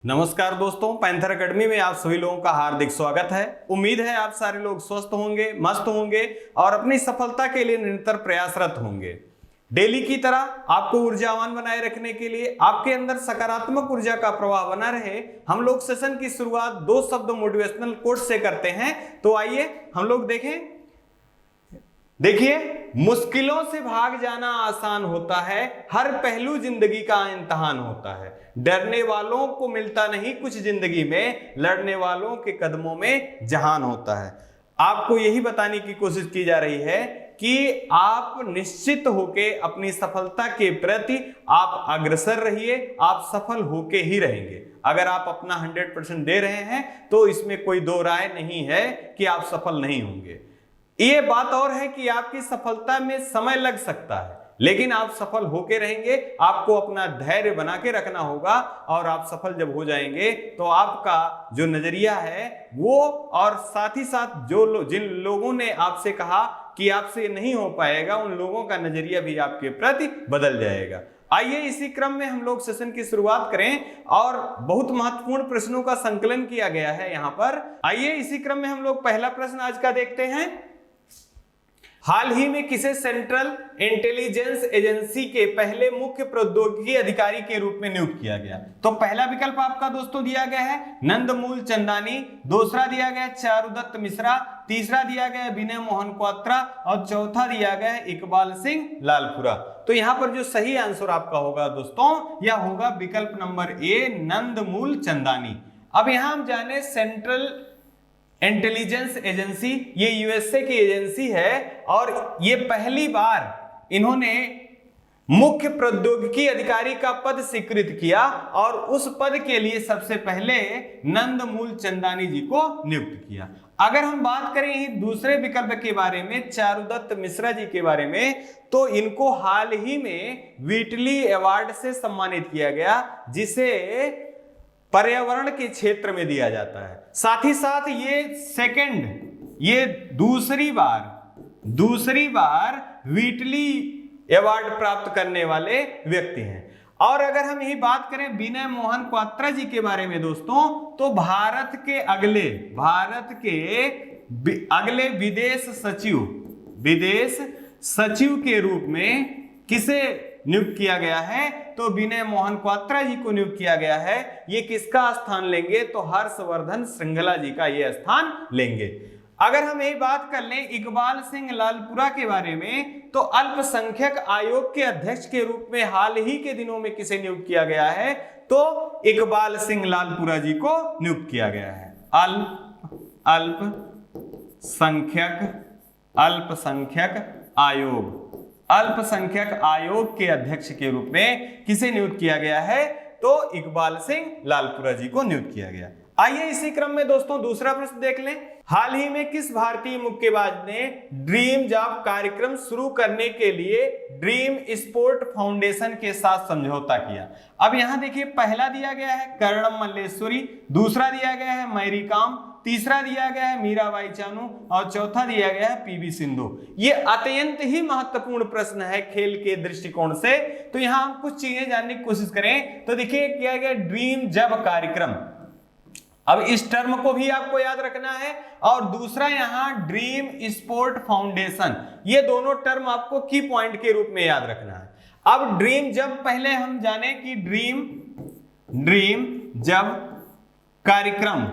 नमस्कार दोस्तों, panther academy में आप सभी लोगों का हार्दिक स्वागत है। उम्मीद है आप सारे लोग स्वस्थ होंगे, मस्त होंगे और अपनी सफलता के लिए निरंतर प्रयासरत होंगे। डेली की तरह आपको ऊर्जावान बनाए रखने के लिए, आपके अंदर सकारात्मक ऊर्जा का प्रवाह बना रहे, हम लोग सेशन की शुरुआत 2 शब्द मोटिवेशनल कोट से करते हैं। तो आइए हम लोग देखिए, मुश्किलों से भाग जाना आसान होता है, हर पहलू जिंदगी का इम्तिहान होता है। डरने वालों को मिलता नहीं कुछ जिंदगी में, लड़ने वालों के कदमों में जहान होता है। आपको यही बताने की कोशिश की जा रही है कि आप निश्चित होके अपनी सफलता के प्रति आप अग्रसर रहिए, आप सफल होके ही रहेंगे। अगर आप अपना 100% दे रहे हैं तो इसमें कोई दो राय नहीं है कि आप सफल नहीं होंगे। ये बात और है कि आपकी सफलता में समय लग सकता है, लेकिन आप सफल होके रहेंगे। आपको अपना धैर्य बना के रखना होगा और आप सफल जब हो जाएंगे तो आपका जो नजरिया है वो, और साथ ही साथ जिन लोगों ने आपसे कहा कि आपसे नहीं हो पाएगा, उन लोगों का नजरिया भी आपके प्रति बदल जाएगा। आइए इसी क्रम में हम लोग सेशन की शुरुआत करें और बहुत महत्वपूर्ण प्रश्नों का संकलन किया गया है यहाँ पर। आइए इसी क्रम में हम लोग पहला प्रश्न आज का देखते हैं। हाल ही में किसे सेंट्रल इंटेलिजेंस एजेंसी के पहले मुख्य प्रौद्योगिकी अधिकारी के रूप में नियुक्त किया गया? तो पहला विकल्प आपका दोस्तों दिया गया है नंदमूल चंदानी, दूसरा दिया गया है चारुदत्त मिश्रा, तीसरा दिया गया है विनय मोहन क्वात्रा और चौथा दिया गया है इकबाल सिंह लालपुरा। तो यहां पर जो सही आंसर आपका होगा दोस्तों, यह होगा विकल्प नंबर ए, नंदमूल चंदानी। अब यहां हम जाने सेंट्रल इंटेलिजेंस एजेंसी, ये यूएसए की एजेंसी है और ये पहली बार इन्होंने मुख्य प्रौद्योगिकी अधिकारी का पद स्वीकृत किया और उस पद के लिए सबसे पहले नंदमूल चंदानी जी को नियुक्त किया। अगर हम बात करें दूसरे विकल्प के बारे में, चारुदत्त मिश्रा जी के बारे में, तो इनको हाल ही में व्हिटली अवार्ड से सम्मानित किया गया, जिसे पर्यावरण के क्षेत्र में दिया जाता है। साथ ही साथ ये दूसरी बार व्हिटली अवार्ड प्राप्त करने वाले व्यक्ति हैं। और अगर हम यही बात करें विनय मोहन क्वात्रा जी के बारे में दोस्तों, तो भारत के अगले विदेश सचिव के रूप में किसे नियुक्त किया गया है? तो विनय मोहन क्वात्रा जी को नियुक्त किया गया है। ये किसका स्थान लेंगे? तो हर्षवर्धन श्रृंगला जी का ये स्थान लेंगे। अगर हम यही बात कर लें इकबाल सिंह लालपुरा के बारे में, तो अल्पसंख्यक आयोग के अध्यक्ष के रूप में हाल ही के दिनों में किसे नियुक्त किया गया है? तो इकबाल सिंह लालपुरा जी को नियुक्त किया गया है। अल्पसंख्यक आयोग के अध्यक्ष के रूप में किसे नियुक्त किया गया है? तो इकबाल सिंह लालपुरा जी को नियुक्त किया गया। आइए इसी क्रम में दोस्तों दूसरा प्रश्न देख लें। हाल ही में किस भारतीय मुक्केबाज ने ड्रीम जॉब कार्यक्रम शुरू करने के लिए ड्रीम स्पोर्ट फाउंडेशन के साथ समझौता किया? अब यहां देखिए, पहला दिया गया है कर्णम मल्लेश्वरी, दूसरा दिया गया है मैरी कॉम, तीसरा दिया गया है मीराबाई चानू और चौथा दिया गया है पीवी सिंधु। ये अत्यंत ही महत्वपूर्ण प्रश्न है खेल के दृष्टिकोण से। तो यहां हम कुछ चीजें जानने की कोशिश करें तो देखिए, किया गया ड्रीम जॉब कार्यक्रम। अब इस टर्म को भी आपको याद रखना है, और दूसरा यहां ड्रीम स्पोर्ट फाउंडेशन, ये दोनों टर्म आपको की पॉइंट के रूप में याद रखना है। अब ड्रीम जब, पहले हम जाने कि ड्रीम जब कार्यक्रम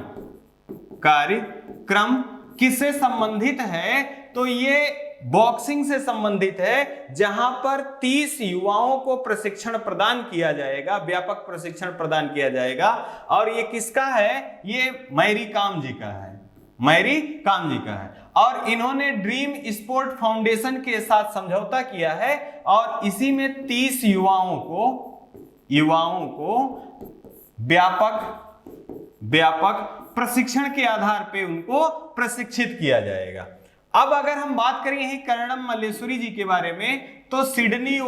किससे संबंधित है? तो ये बॉक्सिंग से संबंधित है, जहां पर 30 युवाओं को प्रशिक्षण प्रदान किया जाएगा, व्यापक प्रशिक्षण प्रदान किया जाएगा। और ये किसका है? ये मैरी कॉम जी का है। और इन्होंने ड्रीम स्पोर्ट फाउंडेशन के साथ समझौता किया है और इसी में 30 युवाओं को व्यापक प्रशिक्षण के आधार पे उनको प्रशिक्षित किया जाएगा। अब अगर हम बात करें यही कर्णम मल्लेश्वरी जी के बारे में, तो सिडनी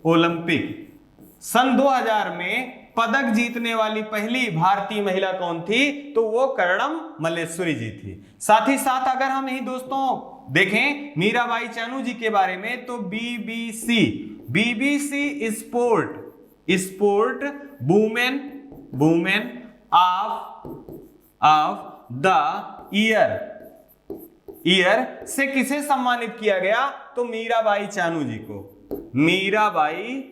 ओलंपिक सन 2000 में पदक जीतने वाली पहली भारतीय महिला कौन थी? तो वो कर्णम मल्लेश्वरी जी थी। साथ ही साथ अगर हम यही दोस्तों देखें मीराबाई चानू जी के बारे में, तो BBC BBC sport women of the year से किसे सम्मानित किया गया? तो मीराबाई चानू जी को, मीराबाई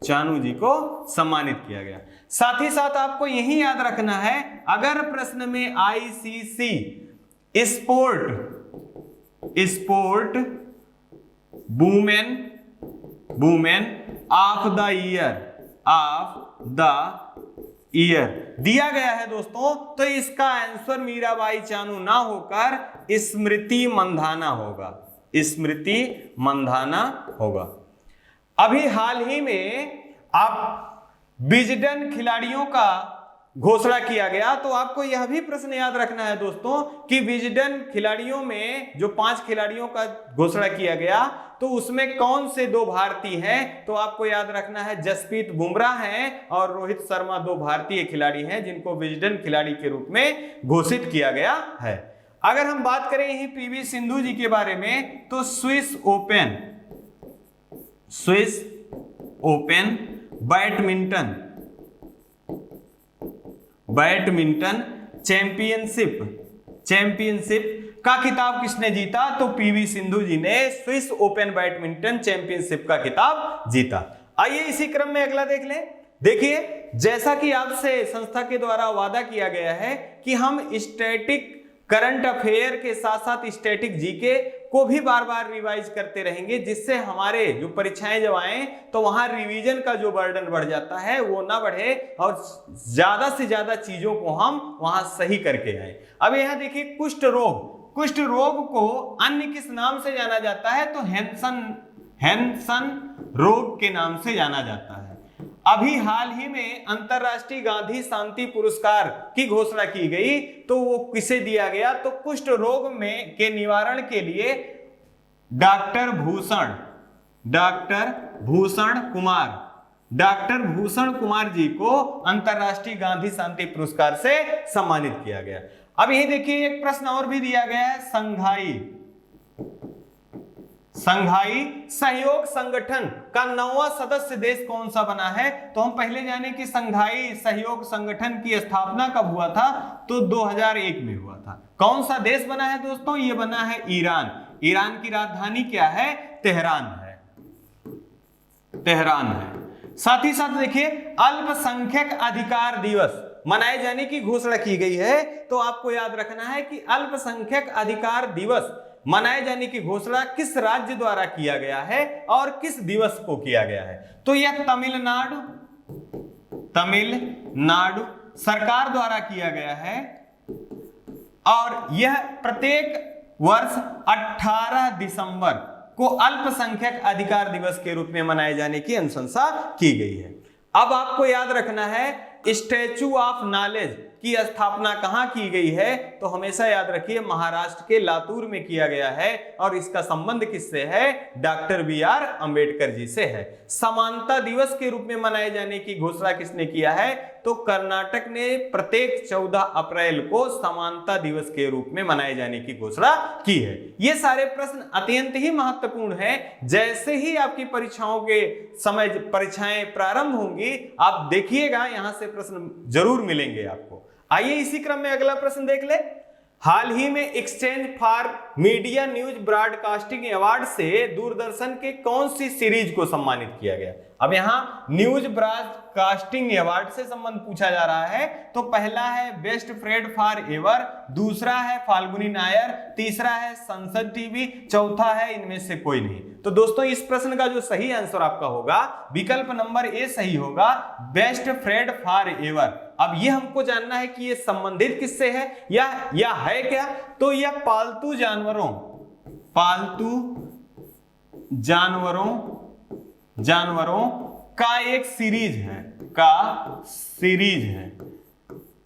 चानू जी को सम्मानित किया गया। साथ ही साथ आपको यही याद रखना है, अगर प्रश्न में ICC sport women of the year दिया गया है दोस्तों, तो इसका आंसर मीराबाई चानू ना होकर स्मृति मंधाना होगा। अभी हाल ही में आप विजडन खिलाड़ियों का घोषणा किया गया, तो आपको यह भी प्रश्न याद रखना है दोस्तों कि विजडन खिलाड़ियों में जो 5 खिलाड़ियों का घोषणा किया गया, तो उसमें कौन से 2 भारतीय हैं? तो आपको याद रखना है जसप्रीत बुमराह हैं और रोहित शर्मा 2 भारतीय खिलाड़ी हैं जिनको विजडन खिलाड़ी के रूप में घोषित किया गया है। अगर हम बात करें यही PV सिंधु जी के बारे में, तो स्विस ओपन बैडमिंटन चैंपियनशिप का खिताब किसने जीता? तो PV सिंधु जी ने स्विस ओपन बैडमिंटन चैंपियनशिप का खिताब जीता। आइए इसी क्रम में अगला देख लें। देखिए, जैसा कि आपसे संस्था के द्वारा वादा किया गया है कि हम स्टैटिक करंट अफेयर के साथ साथ स्टैटिक जीके को भी बार बार रिवाइज करते रहेंगे, जिससे हमारे जो परीक्षाएं जब आए तो वहां रिवीजन का जो बर्डन बढ़ जाता है वो ना बढ़े और ज्यादा से ज्यादा चीजों को हम वहां सही करके आए। अब यहां देखिए, कुष्ठ रोग को अन्य किस नाम से जाना जाता है? तो हैंसन रोग के नाम से जाना जाता है। अभी हाल ही में अंतरराष्ट्रीय गांधी शांति पुरस्कार की घोषणा की गई, तो वो किसे दिया गया? तो कुष्ठ रोग के निवारण के लिए डॉक्टर भूषण कुमार जी को अंतरराष्ट्रीय गांधी शांति पुरस्कार से सम्मानित किया गया। अब यही देखिए, एक प्रश्न और भी दिया गया है, संघाई सहयोग संगठन का 9वां सदस्य देश कौन सा बना है? तो हम पहले जाने कि संघाई सहयोग संगठन की स्थापना कब हुआ था? तो 2001 में हुआ था। कौन सा देश बना है दोस्तों? ये बना है ईरान की राजधानी क्या है? तेहरान है। साथ ही साथ देखिए, अल्पसंख्यक अधिकार दिवस मनाए जाने की घोषणा की गई है, तो आपको याद रखना है कि अल्पसंख्यक अधिकार दिवस मनाए जाने की घोषणा किस राज्य द्वारा किया गया है और किस दिवस को किया गया है? तो यह तमिलनाडु सरकार द्वारा किया गया है और यह प्रत्येक वर्ष 18 दिसंबर को अल्पसंख्यक अधिकार दिवस के रूप में मनाए जाने की अनुशंसा की गई है। अब आपको याद रखना है, स्टैचू ऑफ नॉलेज की स्थापना कहां की गई है? तो हमेशा याद रखिए, महाराष्ट्र के लातूर में किया गया है और इसका संबंध किससे है? डॉक्टर BR अंबेडकर जी से है। समानता दिवस के रूप में मनाए जाने की घोषणा किसने किया है? तो कर्नाटक ने प्रत्येक 14 अप्रैल को समानता दिवस के रूप में मनाए जाने की घोषणा की है। ये सारे प्रश्न अत्यंत ही महत्वपूर्ण हैं। जैसे ही आपकी परीक्षाएं प्रारंभ होंगी, आप देखिएगा यहां से प्रश्न जरूर मिलेंगे आपको। आइए इसी क्रम में अगला प्रश्न देख ले। हाल ही में exchange for media news broadcasting award से दूरदर्शन के कौन सी सीरीज को सम्मानित किया गया? अब यहां न्यूज ब्रॉडकास्टिंग अवार्ड से संबंध पूछा जा रहा है, तो पहला है बेस्ट फ्रेंड फॉर एवर, दूसरा है फाल्गुनी नायर, तीसरा है संसद टीवी, चौथा है इनमें से कोई नहीं। तो दोस्तों, इस प्रश्न का जो सही आंसर आपका होगा विकल्प नंबर ए सही होगा, बेस्ट फ्रेंड फॉर एवर। अब ये हमको जानना है कि ये संबंधित किससे है या है क्या? तो यह पालतू जानवरों का एक सीरीज है,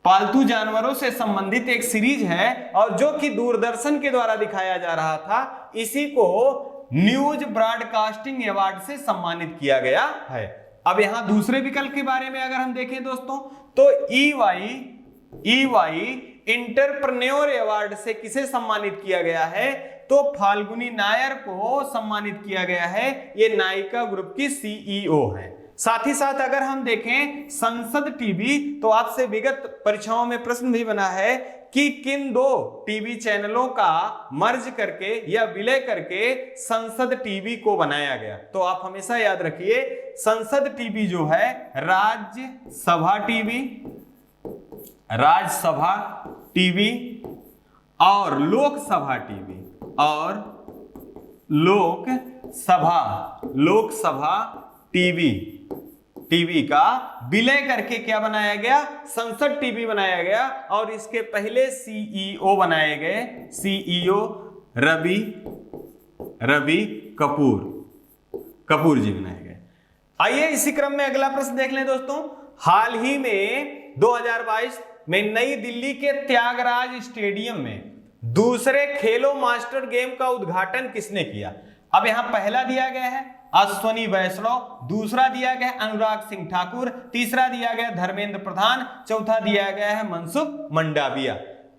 पालतू जानवरों से संबंधित एक सीरीज है और जो कि दूरदर्शन के द्वारा दिखाया जा रहा था, इसी को न्यूज ब्रॉडकास्टिंग अवार्ड से सम्मानित किया गया है। अब यहां दूसरे विकल्प के बारे में अगर हम देखें दोस्तों, तो EY इंटरप्रेन्योर अवार्ड से किसे सम्मानित किया गया है? तो फाल्गुनी नायर को सम्मानित किया गया है। ये नायिका ग्रुप की सीईओ है। साथ ही साथ अगर हम देखें संसद टीवी, तो आपसे विगत परीक्षाओं में प्रश्न भी बना है कि किन दो टीवी चैनलों का मर्ज करके या विलय करके संसद टीवी को बनाया गया। तो आप हमेशा याद रखिए, संसद टीवी जो है राज्यसभा टीवी, राज्यसभा टीवी और लोकसभा टीवी और लोकसभा टीवी का विलय करके क्या बनाया गया? संसद टीवी बनाया गया। और इसके पहले सीईओ बनाए गए, सीईओ रवि कपूर जी बनाए गए। आइए इसी क्रम में अगला प्रश्न देख लें दोस्तों। हाल ही में 2022 में नई दिल्ली के त्यागराज स्टेडियम में दूसरे खेलो मास्टर गेम का उद्घाटन किसने किया? अब यहां पहला दिया गया है अश्वनी वैष्णव, दूसरा दिया गया है अनुराग सिंह ठाकुर, तीसरा दिया गया धर्मेंद्र प्रधान, चौथा दिया गया है मनसुख मंडाविया।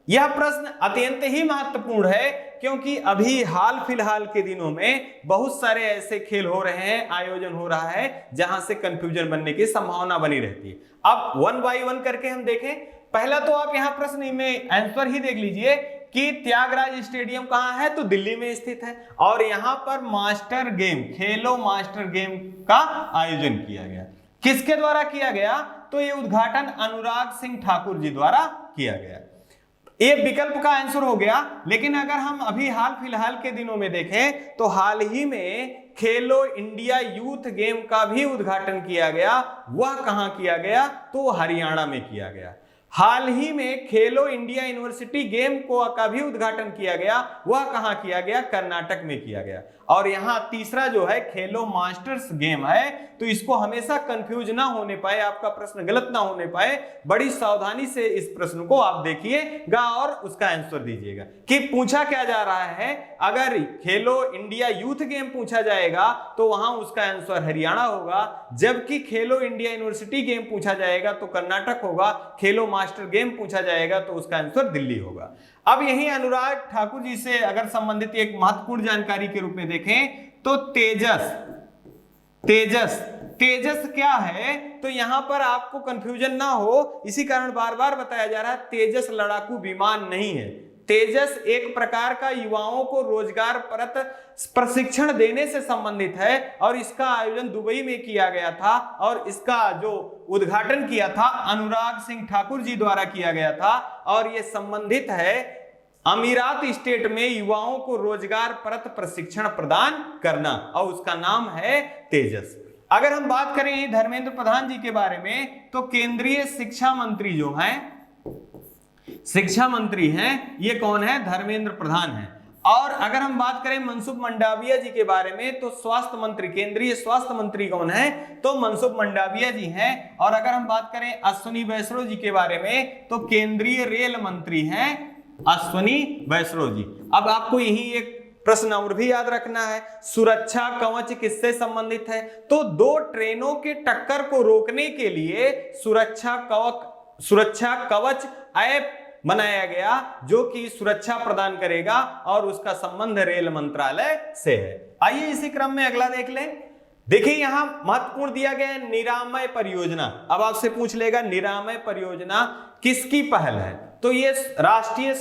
यह प्रश्न अत्यंत ही महत्वपूर्ण है क्योंकि अभी हाल फिलहाल के दिनों में बहुत सारे ऐसे खेल हो रहे हैं, आयोजन हो रहा है जहां से कंफ्यूजन बनने की संभावना बनी रहती है। अब वन बाय वन करके हम देखें। पहला तो आप यहां प्रश्न में आंसर ही देख लीजिए कि त्यागराज स्टेडियम कहां है? तो दिल्ली में स्थित है। और यहां पर मास्टर गेम, खेलो मास्टर गेम का आयोजन किया गया। किसके द्वारा किया गया? तो ये उद्घाटन अनुराग सिंह ठाकुर जी द्वारा किया गया। ये विकल्प का आंसर हो गया। लेकिन अगर हम अभी हाल फिलहाल के दिनों में देखें तो हाल ही में खेलो इंडिया यूथ गेम का भी उद्घाटन किया गया। वह कहां किया गया? तो हरियाणा में किया गया। हाल ही में खेलो इंडिया यूनिवर्सिटी गेम का भी उद्घाटन किया गया। वह कहां किया गया? कर्नाटक में किया गया। और यहां तीसरा जो है खेलो मास्टर्स गेम है, तो इसको हमेशा कंफ्यूज ना होने पाए, आपका प्रश्न गलत ना होने पाए, बड़ी सावधानी से इस प्रश्न को आप देखिएगा और उसका आंसर दीजिएगा कि पूछा क्या जा रहा है। अगर खेलो इंडिया यूथ गेम पूछा जाएगा तो वहां उसका आंसर हरियाणा होगा, जबकि खेलो इंडिया यूनिवर्सिटी गेम पूछा जाएगा तो कर्नाटक होगा, खेलो मास्टर गेम पूछा जाएगा तो उसका आंसर दिल्ली होगा। अब यही अनुराग ठाकुर जी से अगर संबंधित एक महत्वपूर्ण जानकारी के रूप में देखें तो तेजस क्या है? तो यहां पर आपको कंफ्यूजन ना हो, इसी कारण बार बार बताया जा रहा है, तेजस लड़ाकू विमान नहीं है। तेजस एक प्रकार का युवाओं को रोजगार परत प्रशिक्षण देने से संबंधित है और इसका आयोजन दुबई में किया गया था और इसका जो उद्घाटन किया था अनुराग सिंह ठाकुर जी द्वारा किया गया था। और यह संबंधित है अमीरात स्टेट में युवाओं को रोजगार परत प्रशिक्षण प्रदान करना और उसका नाम है तेजस। अगर हम बात करें धर्मेंद्र प्रधान जी के बारे में तो केंद्रीय शिक्षा मंत्री जो हैं, शिक्षा मंत्री हैं, ये कौन है? धर्मेंद्र प्रधान हैं। और अगर हम बात करें मनसुख मंडाविया जी के बारे में तो स्वास्थ्य मंत्री, केंद्रीय स्वास्थ्य मंत्री कौन है? तो मनसुख मंडाविया जी हैं। और अगर हम बात करें अश्वनी वैष्णव जी के बारे में तो केंद्रीय रेल मंत्री हैं अश्वनी वैष्णव जी। अब आपको यही एक प्रश्न और भी याद रखना है, सुरक्षा कवच किससे संबंधित है? तो दो ट्रेनों के टक्कर को रोकने के लिए सुरक्षा कवच ऐप बनाया गया जो कि सुरक्षा प्रदान करेगा और उसका संबंध रेल मंत्रालय से है। आइए इसी क्रम में अगला देख लें। देखिए यहां महत्वपूर्ण दिया गया है निरामय परियोजना। अब आपसे पूछ लेगा निरामय परियोजना किसकी पहल है? तो ये राष्ट्रीय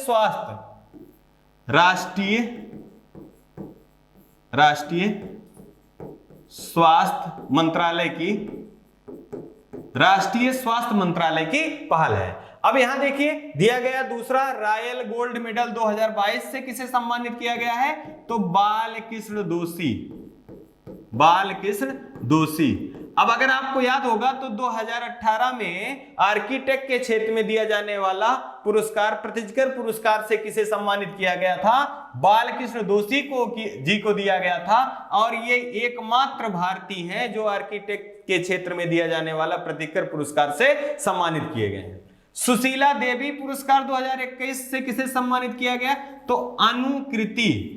स्वास्थ्य मंत्रालय की पहल है। अब यहां देखिए दिया गया दूसरा रॉयल गोल्ड मेडल 2022 से किसे सम्मानित किया गया है? तो बालकृष्ण दोषी। अब अगर आपको याद होगा तो 2018 में आर्किटेक्ट के क्षेत्र में दिया जाने वाला पुरस्कार प्रित्जकर पुरस्कार से किसे सम्मानित किया गया था? बालकृष्ण दोषी जी को दिया गया था। और ये एकमात्र भारतीय हैं जो आर्किटेक्ट के क्षेत्र में दिया जाने वाला प्रित्जकर पुरस्कार से सम्मानित किए गए हैं। सुशीला देवी पुरस्कार 2021 से किसे सम्मानित किया गया? तो अनुकृति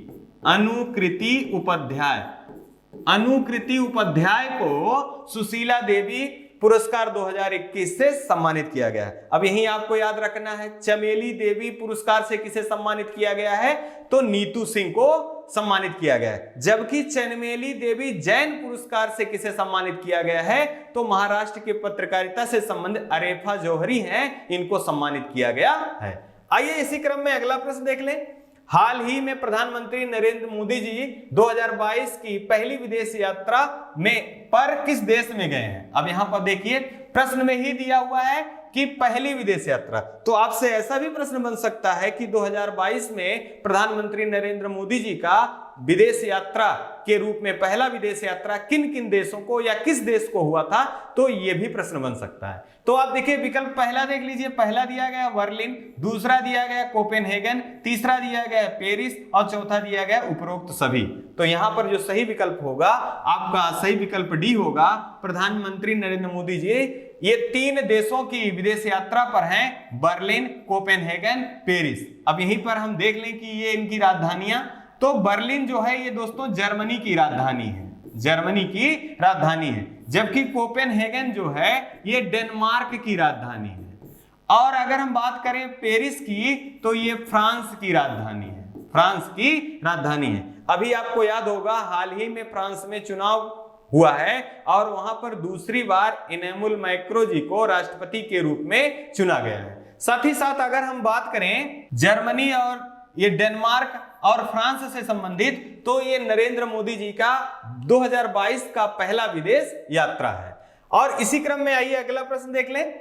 उपाध्याय को सुशीला देवी पुरस्कार 2021 से सम्मानित किया गया है। अब यही आपको याद रखना है, चमेली देवी पुरस्कार से किसे सम्मानित किया गया है, तो नीतू सिंह को सम्मानित किया गया है। जबकि चमेली देवी जैन पुरस्कार से किसे सम्मानित किया गया है, तो महाराष्ट्र के पत्रकारिता से संबंधित अरेफा जौहरी हैं, इनको सम्मानित किया गया है। आइए इसी क्रम में अगला प्रश्न देख लें। हाल ही में प्रधानमंत्री नरेंद्र मोदी जी 2022 की पहली विदेश यात्रा में पर किस देश में गए हैं। अब यहां पर देखिए प्रश्न में ही दिया हुआ है कि पहली विदेश यात्रा, तो आपसे ऐसा भी प्रश्न बन सकता है कि 2022 में प्रधानमंत्री नरेंद्र मोदी जी का विदेश यात्रा के रूप में पहला विदेश यात्रा किन किन देशों को या किस देश को हुआ था, तो यह भी प्रश्न बन सकता है। तो आप देखिए विकल्प पहला देख लीजिए, पहला दिया गया बर्लिन, दूसरा दिया गया कोपेनहेगन, तीसरा दिया गया पेरिस और चौथा दिया गया उपरोक्त सभी। तो यहां पर जो सही विकल्प होगा आपका सही विकल्प डी होगा। प्रधानमंत्री नरेंद्र मोदी जी ये 3 देशों की विदेश यात्रा पर हैं, बर्लिन, कोपेनहेगन, पेरिस। अब यहीं पर हम देख लें कि ये इनकी राजधानियां, तो बर्लिन जो है ये दोस्तों जर्मनी की राजधानी है, जर्मनी की राजधानी है। जबकि कोपेनहेगन जो है ये डेनमार्क की राजधानी है। और अगर हम बात करें पेरिस की, तो ये फ्रांस की राजधानी है, फ्रांस की राजधानी है। अभी आपको याद होगा हाल ही में फ्रांस में चुनाव हुआ है और वहां पर दूसरी बार इनेमुल मैक्रो जी को राष्ट्रपति के रूप में चुना गया है। साथ ही साथ अगर हम बात करें जर्मनी और ये डेनमार्क और फ्रांस से संबंधित, तो ये नरेंद्र मोदी जी का 2022 का पहला विदेश यात्रा है। और इसी क्रम में आइए अगला प्रश्न देख लें।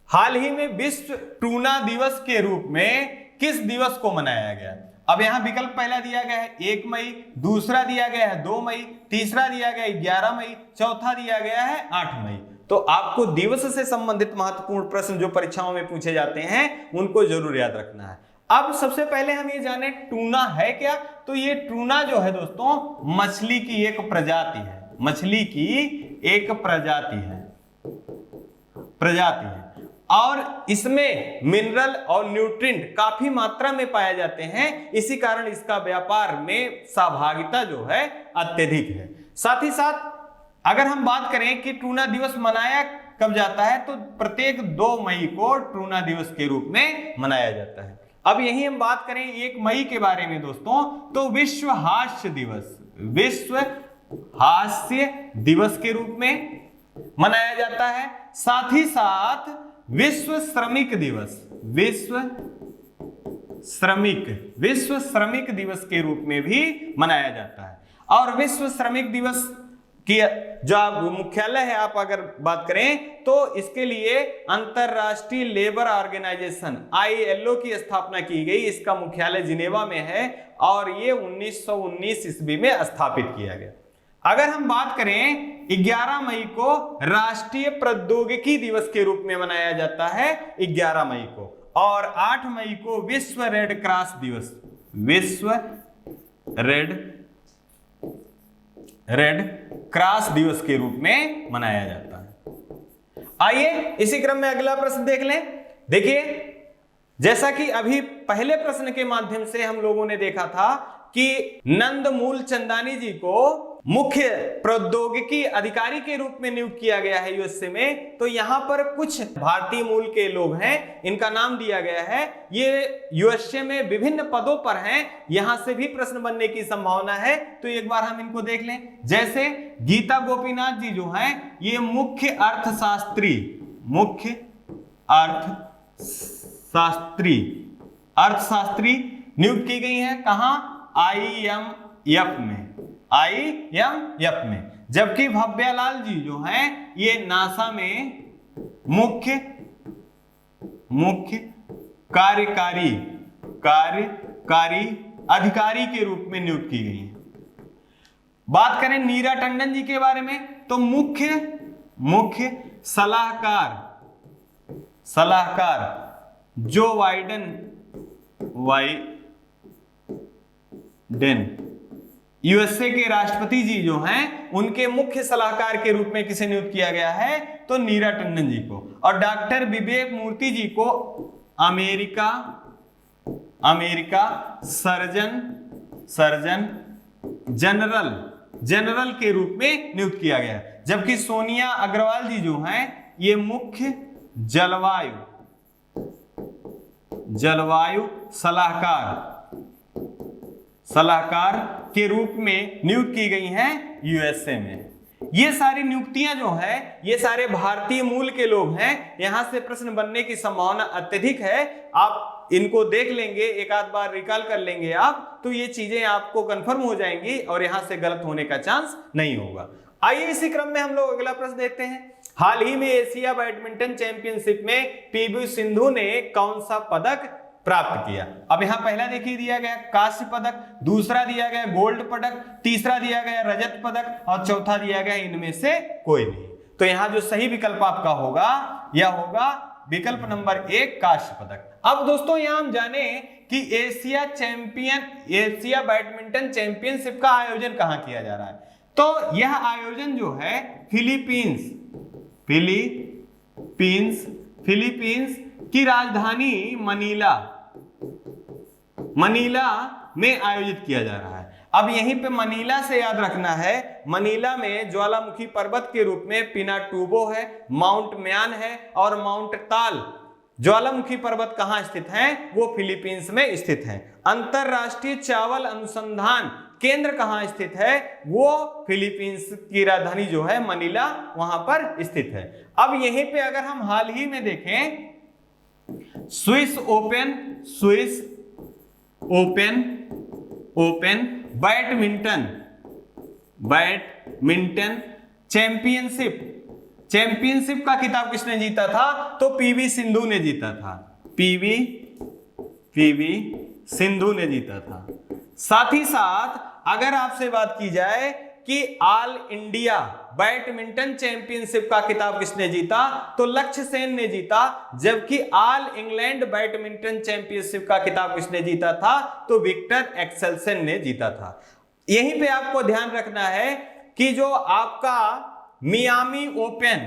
हाल ही में विश्व टूना दिवस के रूप में किस दिवस को मनाया गया। अब यहां विकल्प पहला दिया गया है 1 मई, दूसरा दिया गया है 2 मई, तीसरा दिया गया है 11 मई, चौथा दिया गया है 8 मई। तो आपको दिवस से संबंधित महत्वपूर्ण प्रश्न जो परीक्षाओं में पूछे जाते हैं उनको जरूर याद रखना है। अब सबसे पहले हम ये जाने टूना है क्या। तो ये टूना जो है दोस्तों मछली की एक प्रजाति है, मछली की एक प्रजाति है और इसमें मिनरल और न्यूट्रिएंट काफी मात्रा में पाए जाते हैं, इसी कारण इसका व्यापार में सहभागिता जो है अत्यधिक है। साथ ही साथ अगर हम बात करें कि टूना दिवस मनाया कब जाता है, तो प्रत्येक 2 मई को टूना दिवस के रूप में मनाया जाता है। अब यही हम बात करें 1 मई के बारे में दोस्तों, तो विश्व हास्य दिवस, विश्व हास्य दिवस के रूप में मनाया जाता है। साथ ही साथ विश्व श्रमिक दिवस, विश्व श्रमिक दिवस के रूप में भी मनाया जाता है। और विश्व श्रमिक दिवस की जो मुख्यालय है आप अगर बात करें तो इसके लिए अंतरराष्ट्रीय लेबर ऑर्गेनाइजेशन ILO की स्थापना की गई। इसका मुख्यालय जिनेवा में है और ये 1919 ईस्वी में स्थापित किया गया। अगर हम बात करें 11 मई को राष्ट्रीय प्रौद्योगिकी दिवस के रूप में मनाया जाता है 11 मई को, और 8 मई को विश्व रेड क्रॉस दिवस, विश्व रेड क्रॉस दिवस के रूप में मनाया जाता है। आइए इसी क्रम में अगला प्रश्न देख लें। देखिए जैसा कि अभी पहले प्रश्न के माध्यम से हम लोगों ने देखा था कि नंदमूल चंदानी जी को मुख्य प्रौद्योगिकी अधिकारी के रूप में नियुक्त किया गया है यूएसए में, तो यहां पर कुछ भारतीय मूल के लोग हैं, इनका नाम दिया गया है। ये यूएसए में विभिन्न पदों पर हैं, यहां से भी प्रश्न बनने की संभावना है, तो एक बार हम इनको देख लें। जैसे गीता गोपीनाथ जी जो हैं, ये मुख्य अर्थशास्त्री नियुक्त की गई हैं। कहां? IMF में। जबकि भव्यालाल जी जो हैं ये नासा में मुख्य कार्यकारी अधिकारी के रूप में नियुक्त की गई है। बात करें नीरा टंडन जी के बारे में, तो मुख्य सलाहकार जो बाइडेन यूएसए के राष्ट्रपति जी जो हैं उनके मुख्य सलाहकार के रूप में किसे नियुक्त किया गया है, तो नीरा टंडन जी को। और डॉक्टर विवेक मूर्ति जी को अमेरिका सर्जन जनरल के रूप में नियुक्त किया गया। जबकि सोनिया अग्रवाल जी जो हैं ये मुख्य जलवायु सलाहकार के रूप में नियुक्त की गई हैं यूएसए में। ये सारी नियुक्तियां जो है ये सारे भारतीय मूल के लोग हैं। यहां से प्रश्न बनने की संभावना अत्यधिक है। आप इनको देख लेंगे, एक आध बार रिकॉल कर लेंगे आप, तो ये चीजें आपको कंफर्म हो जाएंगी और यहां से गलत होने का चांस नहीं होगा। आइए इसी क्रम में हम लोग अगला प्रश्न देखते हैं। हाल ही में एशिया बैडमिंटन चैंपियनशिप में पीवी सिंधु ने कौन सा पदक प्राप्त किया? अब यहां पहला देखिए दिया गया कांस्य पदक, दूसरा दिया गया गोल्ड पदक, तीसरा दिया गया रजत पदक और चौथा दिया गया इनमें से कोई नहीं। तो यहां जो सही विकल्प आपका होगा यह होगा विकल्प नंबर 1 कांस्य पदक। अब दोस्तों यहां हम जाने कि एशिया बैडमिंटन चैंपियनशिप का आयोजन कहां किया जा रहा है। तो यह आयोजन जो है फिलीपींस की राजधानी मनीला में आयोजित किया जा रहा है। अब यहीं पे मनीला से याद रखना है, मनीला में ज्वालामुखी पर्वत के रूप में पिनाटुबो है, माउंट म्यान है और माउंट ताल। ज्वालामुखी पर्वत कहां स्थित है? वो फिलीपींस में स्थित है। अंतरराष्ट्रीय चावल अनुसंधान केंद्र कहां स्थित है? वो फिलीपींस की राजधानी जो है मनीला वहां पर स्थित है। अब यहीं पे अगर हम हाल ही में देखें स्विस ओपन बैडमिंटन चैंपियनशिप का खिताब किसने जीता था? तो पीवी सिंधु ने जीता था। पीवी सिंधु ने जीता था। साथ ही साथ अगर आपसे बात की जाए कि ऑल इंडिया बैडमिंटन चैंपियनशिप का खिताब किसने जीता? तो लक्ष्य सेन ने जीता। जबकि ऑल इंग्लैंड बैडमिंटन चैंपियनशिप का खिताब किसने जीता था? तो विक्टर एक्सेल्सन ने जीता था। यहीं पे आपको ध्यान रखना है कि जो आपका मियामी ओपन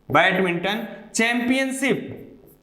बैडमिंटन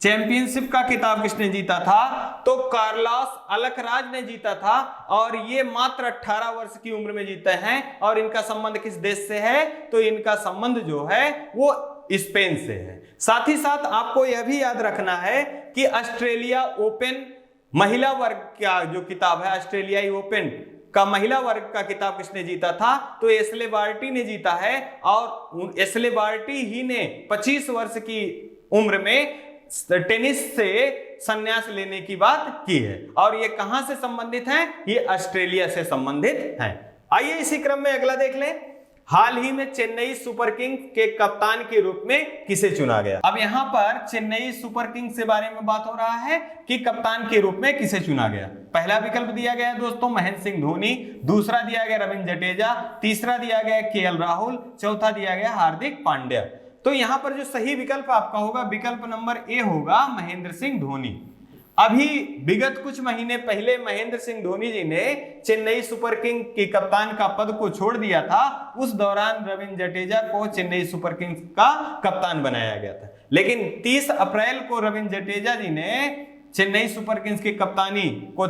चैंपियनशिप का खिताब किसने जीता था? तो कार्लोस अल्कराज ने जीता था और ये मात्र 18 वर्ष की उम्र में जीते हैं। और इनका संबंध किस देश से है? तो इनका संबंध जो है वो स्पेन से है। साथ ही साथ आपको यह भी याद रखना है कि ऑस्ट्रेलिया ओपन महिला वर्ग का जो किताब है, ऑस्ट्रेलियाई ओपन का महिला वर्ग का किताब किसने जीता था? तो एशले बार्टी ने जीता है। और एशले बार्टी ही ने 25 वर्ष की उम्र में टेनिस से संन्यास लेने की बात की है। और ये कहां से संबंधित है? ये ऑस्ट्रेलिया से संबंधित है। आइए इसी क्रम में अगला देख लें। हाल ही में चेन्नई सुपर किंग्स के कप्तान के रूप में किसे चुना गया? अब यहां पर चेन्नई सुपर किंग्स के बारे में बात हो रहा है कि कप्तान के रूप में किसे चुना गया। पहला विकल्प दिया गया है दोस्तों महेंद्र सिंह धोनी, दूसरा दिया गया रविंद्र जडेजा, तीसरा दिया गया केएल राहुल, चौथा दिया गया हार्दिक पांड्या। तो यहां पर जो सही विकल्प आपका होगा विकल्प नंबर ए होगा महेंद्र सिंह धोनी। अभी विगत कुछ महीने पहले महेंद्र सिंह धोनी जी ने चेन्नई सुपर किंग की कप्तान का पद को छोड़ दिया था। उस दौरान रविंद्र जडेजा को चेन्नई सुपर किंग्स का कप्तान बनाया गया था। लेकिन 30 अप्रैल को रविंद्र जडेजा जी ने चेन्नई सुपर किंग्स की कप्तानी को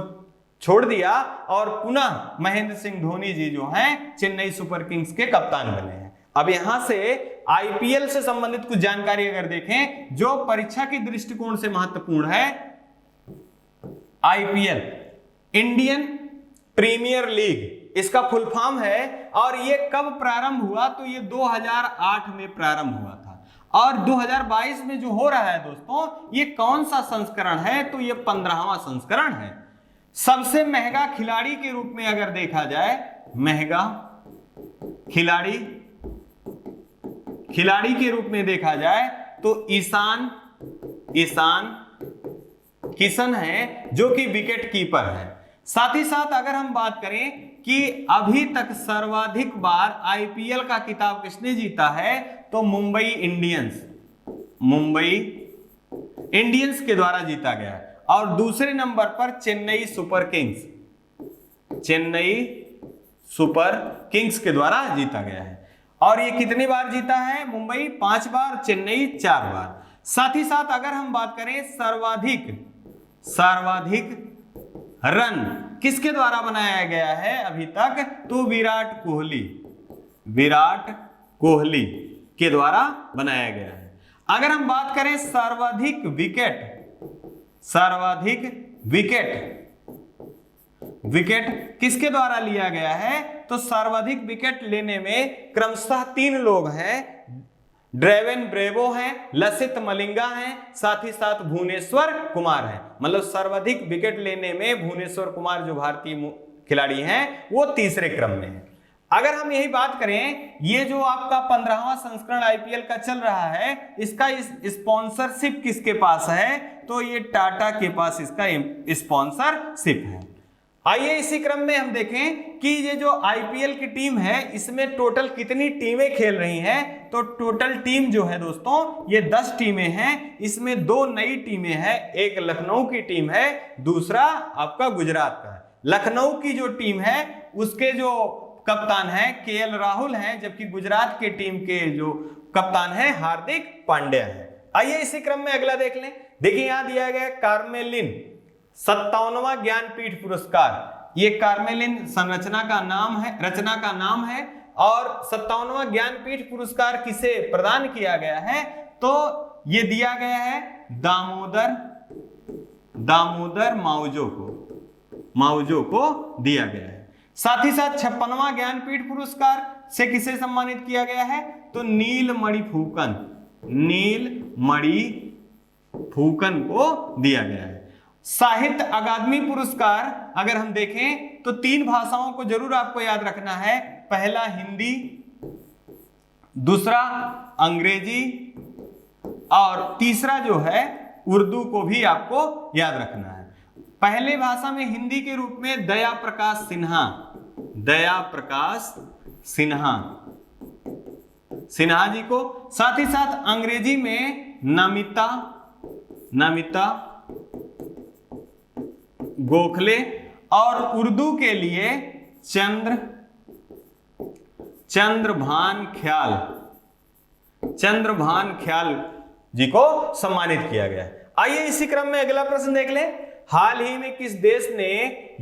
छोड़ दिया और पुनः महेंद्र सिंह धोनी जी जो हैं चेन्नई सुपर किंग्स के कप्तान बने हैं। अब यहां से आईपीएल से संबंधित कुछ जानकारी अगर देखें जो परीक्षा के दृष्टिकोण से महत्वपूर्ण है। आईपीएल इंडियन प्रीमियर लीग इसका फुल फॉर्म है। और ये कब प्रारंभ हुआ? तो ये 2008 में प्रारंभ हुआ था। और 2022 में जो हो रहा है दोस्तों ये कौन सा संस्करण है? तो ये 15वां संस्करण है। सबसे महंगा खिलाड़ी के रूप में अगर देखा जाए, महंगा खिलाड़ी के रूप में देखा जाए तो ईशान किशन है जो कि विकेट कीपर है। साथ ही साथ अगर हम बात करें कि अभी तक सर्वाधिक बार आईपीएल का खिताब किसने जीता है? तो मुंबई इंडियंस के द्वारा जीता गया है। और दूसरे नंबर पर चेन्नई सुपर किंग्स के द्वारा जीता गया है। और ये कितनी बार जीता है? मुंबई 5 बार, चेन्नई 4 बार। साथ ही साथ अगर हम बात करें सर्वाधिक रन किसके द्वारा बनाया गया है अभी तक? तो विराट कोहली के द्वारा बनाया गया है। अगर हम बात करें सर्वाधिक विकेट किसके द्वारा लिया गया है? तो सर्वाधिक विकेट लेने में क्रमशः 3 लोग हैं। ड्रेवन ब्रेवो हैं, लसित मलिंगा हैं, साथ ही साथ भुवनेश्वर कुमार हैं। मतलब सर्वाधिक विकेट लेने में भुवनेश्वर कुमार जो भारतीय खिलाड़ी हैं वो तीसरे क्रम में है। अगर हम यही बात करें, ये जो आपका 15वां संस्करण आईपीएल का चल रहा है, इसका स्पॉन्सरशिप किसके पास है? तो ये टाटा के पास इसका स्पॉन्सरशिप है। आइए इसी क्रम में हम देखें कि ये जो आईपीएल की टीम है इसमें टोटल कितनी टीमें खेल रही हैं। तो टोटल टीम जो है दोस्तों ये 10 टीमें हैं। इसमें 2 नई टीमें हैं, एक लखनऊ की टीम है, दूसरा आपका गुजरात का है। लखनऊ की जो टीम है उसके जो कप्तान हैं केएल राहुल हैं, जबकि गुजरात की टीम के जो कप्तान हैं हार्दिक पांड्या हैं। आइए इसी क्रम में अगला देख लें। देखिए यहां दिया गया कार्मेलिन 57वां ज्ञानपीठ पुरस्कार। ये कार्मेलिन रचना का नाम है और 57वां ज्ञानपीठ पुरस्कार किसे प्रदान किया गया है? तो ये दिया गया है दामोदर माउजो को दिया गया है। साथ ही साथ 56वां ज्ञानपीठ पुरस्कार से किसे सम्मानित किया गया है? तो नीलमणि फूकन को दिया गया है। साहित्य अकादमी पुरस्कार अगर हम देखें तो 3 भाषाओं को जरूर आपको याद रखना है। पहला हिंदी, दूसरा अंग्रेजी और तीसरा जो है उर्दू को भी आपको याद रखना है। पहले भाषा में हिंदी के रूप में दया प्रकाश सिन्हा जी को, साथ ही साथ अंग्रेजी में नमिता गोखले और उर्दू के लिए चंद्रभान ख्याल जी को सम्मानित किया गया। आइए इसी क्रम में अगला प्रश्न देख लें। हाल ही में किस देश ने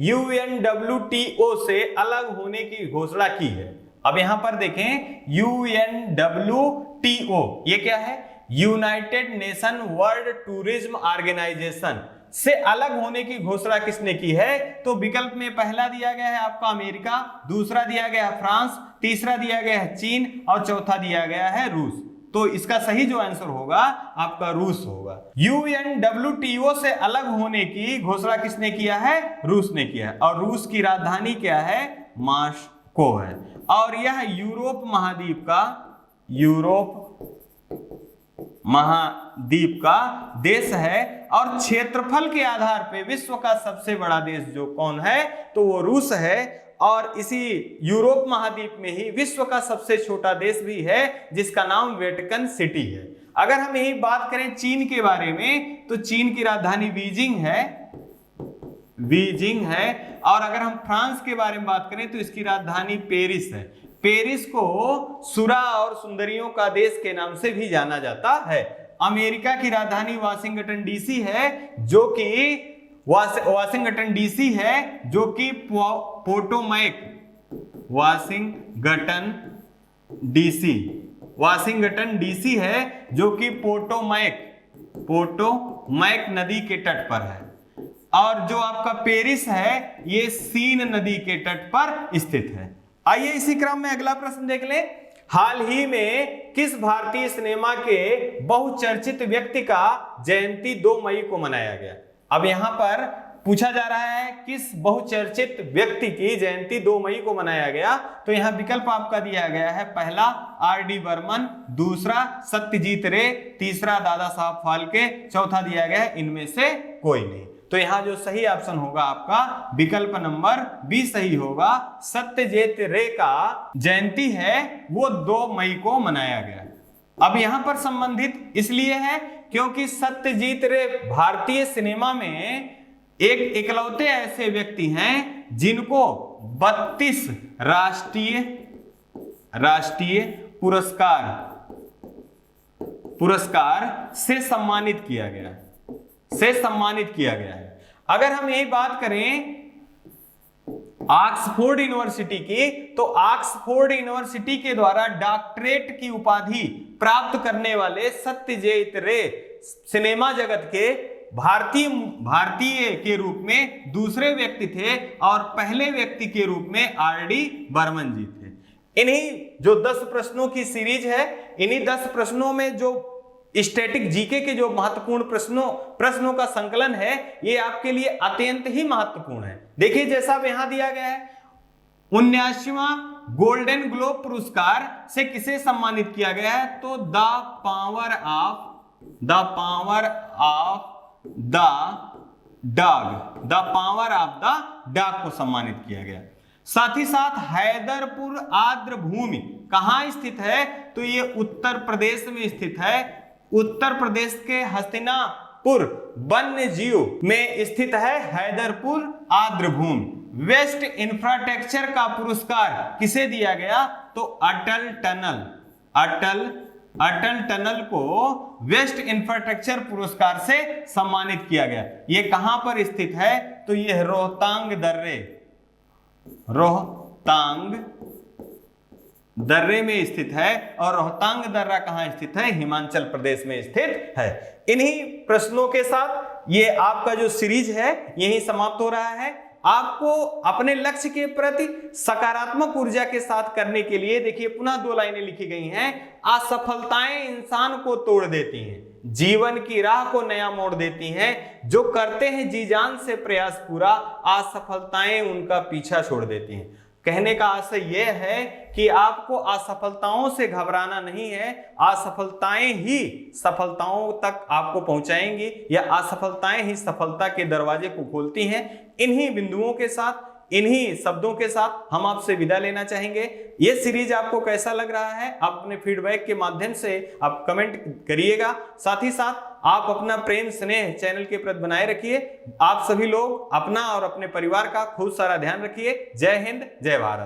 UNWTO से अलग होने की घोषणा की है? अब यहां पर देखें UNWTO ये क्या है? United Nation World Tourism Organization से अलग होने की घोषणा किसने की है? तो विकल्प में पहला दिया गया है आपका अमेरिका, दूसरा दिया गया है फ्रांस, तीसरा दिया गया है चीन और चौथा दिया गया है रूस। तो इसका सही जो आंसर होगा आपका रूस होगा। UNWTO से अलग होने की घोषणा किसने किया है? रूस ने किया है। और रूस की राजधानी क्या है? मॉस्को है। और यह यूरोप महाद्वीप का देश है और क्षेत्रफल के आधार पे विश्व का सबसे बड़ा देश जो कौन है? तो वो रूस है। और इसी यूरोप महाद्वीप में ही विश्व का सबसे छोटा देश भी है जिसका नाम वेटिकन सिटी है। अगर हम यही बात करें चीन के बारे में तो चीन की राजधानी बीजिंग है। और अगर हम फ्रांस के बारे में बात करें तो इसकी राजधानी पेरिस है। पेरिस को सुरा और सुंदरियों का देश के नाम से भी जाना जाता है। अमेरिका की राजधानी वाशिंगटन डीसी है जो कि वाशिंगटन डीसी है जो कि पोटोमैक नदी के तट पर है। और जो आपका पेरिस है ये सीन नदी के तट पर स्थित है। आइए इसी क्रम में अगला प्रश्न देख लें। हाल ही में किस भारतीय सिनेमा के बहुचर्चित व्यक्ति का जयंती 2 मई को मनाया गया? अब यहां पर पूछा जा रहा है किस बहुचर्चित व्यक्ति की जयंती 2 मई को मनाया गया। तो यहां विकल्प आपका दिया गया है। पहला आर.डी. बर्मन, दूसरा सत्यजीत रे, तीसरा दादा साहब फाल्के, चौथा दिया गया है इनमें से कोई नहीं। तो यहां जो सही ऑप्शन होगा आपका विकल्प नंबर बी सही होगा। सत्यजीत रे का जयंती है वो 2 मई को मनाया गया। अब यहां पर संबंधित इसलिए है क्योंकि सत्यजीत रे भारतीय सिनेमा में एक इकलौते ऐसे व्यक्ति हैं जिनको 32 राष्ट्रीय पुरस्कार से सम्मानित किया गया है। अगर हम यही बात करें ऑक्सफोर्ड यूनिवर्सिटी की, तो ऑक्सफोर्ड यूनिवर्सिटी के द्वारा डॉक्टरेट की उपाधि प्राप्त करने वाले सत्यजीत रे सिनेमा जगत के भारतीय के रूप में दूसरे व्यक्ति थे और पहले व्यक्ति के रूप में आर.डी. बर्मन जी थे। इन्हीं जो 10 प्रश्नों की सीरीज है, इन्हीं 10 प्रश्नों में जो स्टैटिक जीके के जो महत्वपूर्ण प्रश्नों का संकलन है, ये आपके लिए अत्यंत ही महत्वपूर्ण है। देखिए जैसा अब यहां दिया गया है, 79वां गोल्डन ग्लोब पुरस्कार से किसे सम्मानित किया गया है? तो the power of the dog को सम्मानित किया गया। साथ ही साथ हैदरपुर आर्द्र भूमि कहां स्थित है? तो ये उत्तर प्रदेश में स्थित है। उत्तर प्रदेश के हस्तिनापुर वन्य जीव में स्थित है हैदरपुर आर्द्र भूमि। वेस्ट इंफ्रास्ट्रक्चर का पुरस्कार किसे दिया गया? तो अटल टनल को वेस्ट इंफ्रास्ट्रक्चर पुरस्कार से सम्मानित किया गया। ये कहां पर स्थित है? तो यह रोहतांग दर्रे में स्थित है। और रोहतांग दर्रा कहां स्थित है? हिमाचल प्रदेश में स्थित है। इन्हीं प्रश्नों के साथ ये आपका जो सीरीज है यही समाप्त हो रहा है। आपको अपने लक्ष्य के प्रति सकारात्मक ऊर्जा के साथ करने के लिए देखिए पुनः 2 लाइनें लिखी गई हैं। असफलताएं इंसान को तोड़ देती हैं, जीवन की राह को नया मोड़ देती हैं। जो करते हैं जी जान से प्रयास पूरा, असफलताएं उनका पीछा छोड़ देती हैं। कहने का आशय यह है कि आपको असफलताओं से घबराना नहीं है, असफलताएं ही सफलताओं तक आपको पहुंचाएंगी या असफलताएं ही सफलता के दरवाजे को खोलती हैं। इन्हीं बिंदुओं के साथ, इन्हीं शब्दों के साथ हम आपसे विदा लेना चाहेंगे। ये सीरीज आपको कैसा लग रहा है? आप अपने फीडबैक के माध्यम से आप कमेंट करिएगा। साथ ही साथ आप अपना प्रेम स्नेह चैनल के प्रति बनाए रखिए। आप सभी लोग अपना और अपने परिवार का खूब सारा ध्यान रखिए। जय हिंद, जय भारत।